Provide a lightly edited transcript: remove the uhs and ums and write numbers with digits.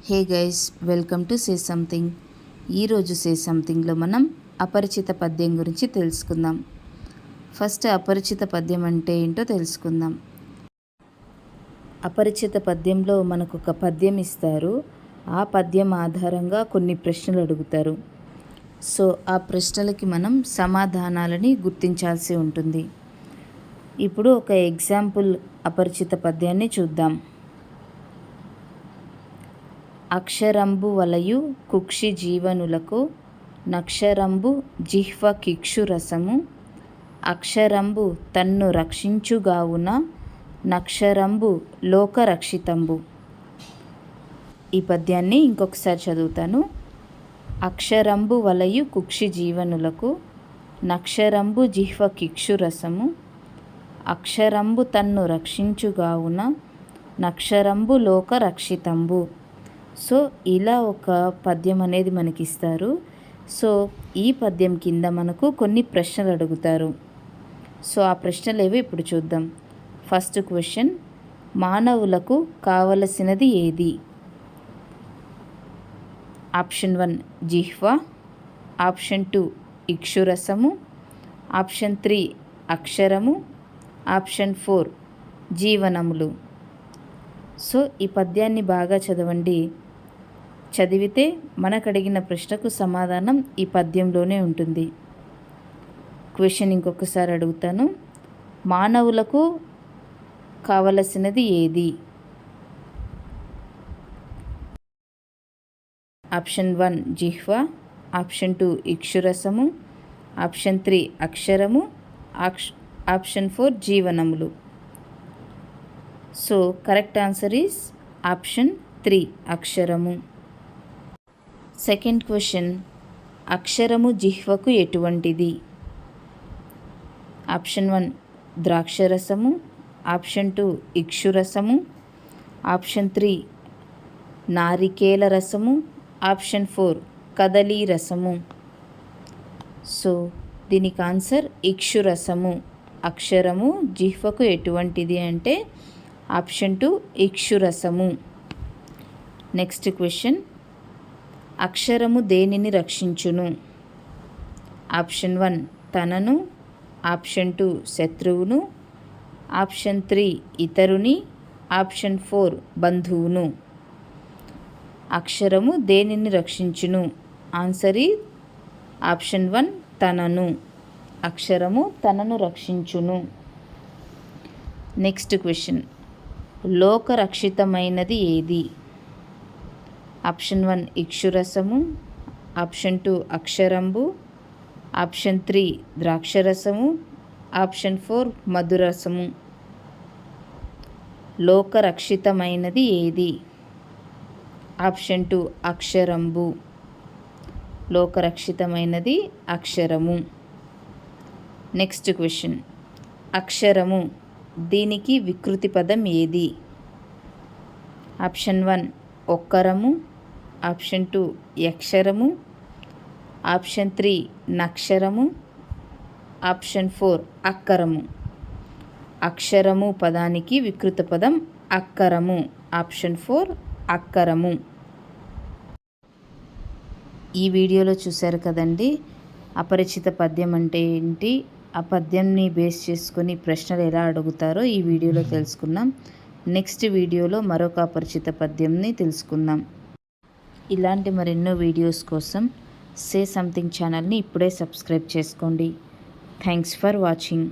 Hey guys, welcome to say something. ఈరోజు సే సంథింగ్లో మనం అపరిచిత పద్యం గురించి తెలుసుకుందాం. ఫస్ట్ అపరిచిత పద్యం అంటే ఏంటో తెలుసుకుందాం. అపరిచిత పద్యంలో మనకు ఒక పద్యం ఇస్తారు. ఆ పద్యం ఆధారంగా కొన్ని ప్రశ్నలు అడుగుతారు. సో ఆ ప్రశ్నలకి మనం సమాధానాలని గుర్తించాల్సి ఉంటుంది. ఇప్పుడు ఒక ఎగ్జాంపుల్ అపరిచిత పద్యాన్ని చూద్దాం. అక్షరంబు వలయు కుక్షి జీవనులకు నక్షరంబు జిహ్వ కిక్షు రసము అక్షరంబు తన్ను రక్షించుగావున నక్షరంబు లోక రక్షితంబు. ఈ పద్యాన్ని ఇంకొకసారి చదువుతాను. అక్షరంబు వలయు కుక్షి జీవనులకు నక్షరంబు జిహ్వ కిక్షు రసము అక్షరంబు తన్ను రక్షించుగావున నక్షరంబు లోక రక్షితంబు. సో ఇలా ఒక పద్యం అనేది మనకి ఇస్తారు. సో ఈ పద్యం కింద మనకు కొన్ని ప్రశ్నలు అడుగుతారు. సో ఆ ప్రశ్నలు ఏవో ఇప్పుడు చూద్దాం. ఫస్ట్ క్వశ్చన్, మానవులకు కావలసినది ఏది? ఆప్షన్ 1 జిహ్వ, ఆప్షన్ 2 ఇక్షురసము, ఆప్షన్ 3 అక్షరము, ఆప్షన్ 4 జీవనములు. సో ఈ పద్యాన్ని బాగా చదవండి. చదివితే మనకు అడిగిన ప్రశ్నకు సమాధానం ఈ పద్యంలోనే ఉంటుంది. క్వశ్చన్ ఇంకొకసారి అడుగుతాను. మానవులకు కావలసినది ఏది? ఆప్షన్ 1 జిహ్వ, ఆప్షన్ 2 ఇక్షురసము, ఆప్షన్ 3 అక్షరము, ఆప్షన్ 4 జీవనములు. So correct answer is option 3 అక్షరము. సెకండ్ క్వశ్చన్, అక్షరము జిహ్వకు ఎటువంటిది? ఆప్షన్ 1 ద్రాక్షరసము, ఆప్షన్ 2 ఇక్షురసము, ఆప్షన్ 3 నారికేల రసము, ఆప్షన్ 4 కదలీ రసము. సో దీనికి ఆన్సర్ ఇక్షురసము. అక్షరము జిహ్వకు ఎటువంటిది అంటే ఆప్షన్ 2 ఇక్షురసము. నెక్స్ట్ క్వశ్చన్, అక్షరము దేనిని రక్షించును? ఆప్షన్ 1 తనను, ఆప్షన్ 2 శత్రువును, ఆప్షన్ 3 ఇతరుని, ఆప్షన్ 4 బంధువును. అక్షరము దేనిని రక్షించును? ఆన్సర్ ఈ ఆప్షన్ 1 తనను. అక్షరము తనను రక్షించును. నెక్స్ట్ క్వశ్చన్, లోకరక్షితమైనది ఏది? ఆప్షన్ 1 ఇక్షురసము, ఆప్షన్ 2 అక్షరంబు, ఆప్షన్ 3 ద్రాక్షరసము, ఆప్షన్ 4 మధురసము. లోకరక్షితమైనది ఏది? ఆప్షన్ 2 అక్షరంబు. లోకరక్షితమైనది అక్షరము. నెక్స్ట్ క్వశ్చన్, అక్షరము దీనికి వికృతి పదం ఏది? ఆప్షన్ 1 ఒక్కరము, ఆప్షన్ 2 యక్షరము, ఆప్షన్ 3 నక్షరము, ఆప్షన్ 4 అక్కరము. అక్షరము పదానికి వికృత పదం అక్కరము. ఆప్షన్ 4 అక్కరము. ఈ వీడియోలో చూశారు కదండి అపరిచిత పద్యం అంటే ఏంటి, ఆ పద్యాన్ని బేస్ చేసుకొని ప్రశ్నలు ఎలా అడుగుతారో ఈ వీడియోలో తెలుసుకున్నాం. నెక్స్ట్ వీడియోలో మరొక అపరిచిత పద్యంని తెలుసుకుందాం. ఇలాంటి మరెన్నో వీడియోస్ కోసం సే సంథింగ్ ఛానల్ని ఇప్పుడే సబ్స్క్రైబ్ చేసుకోండి. Thanks for watching.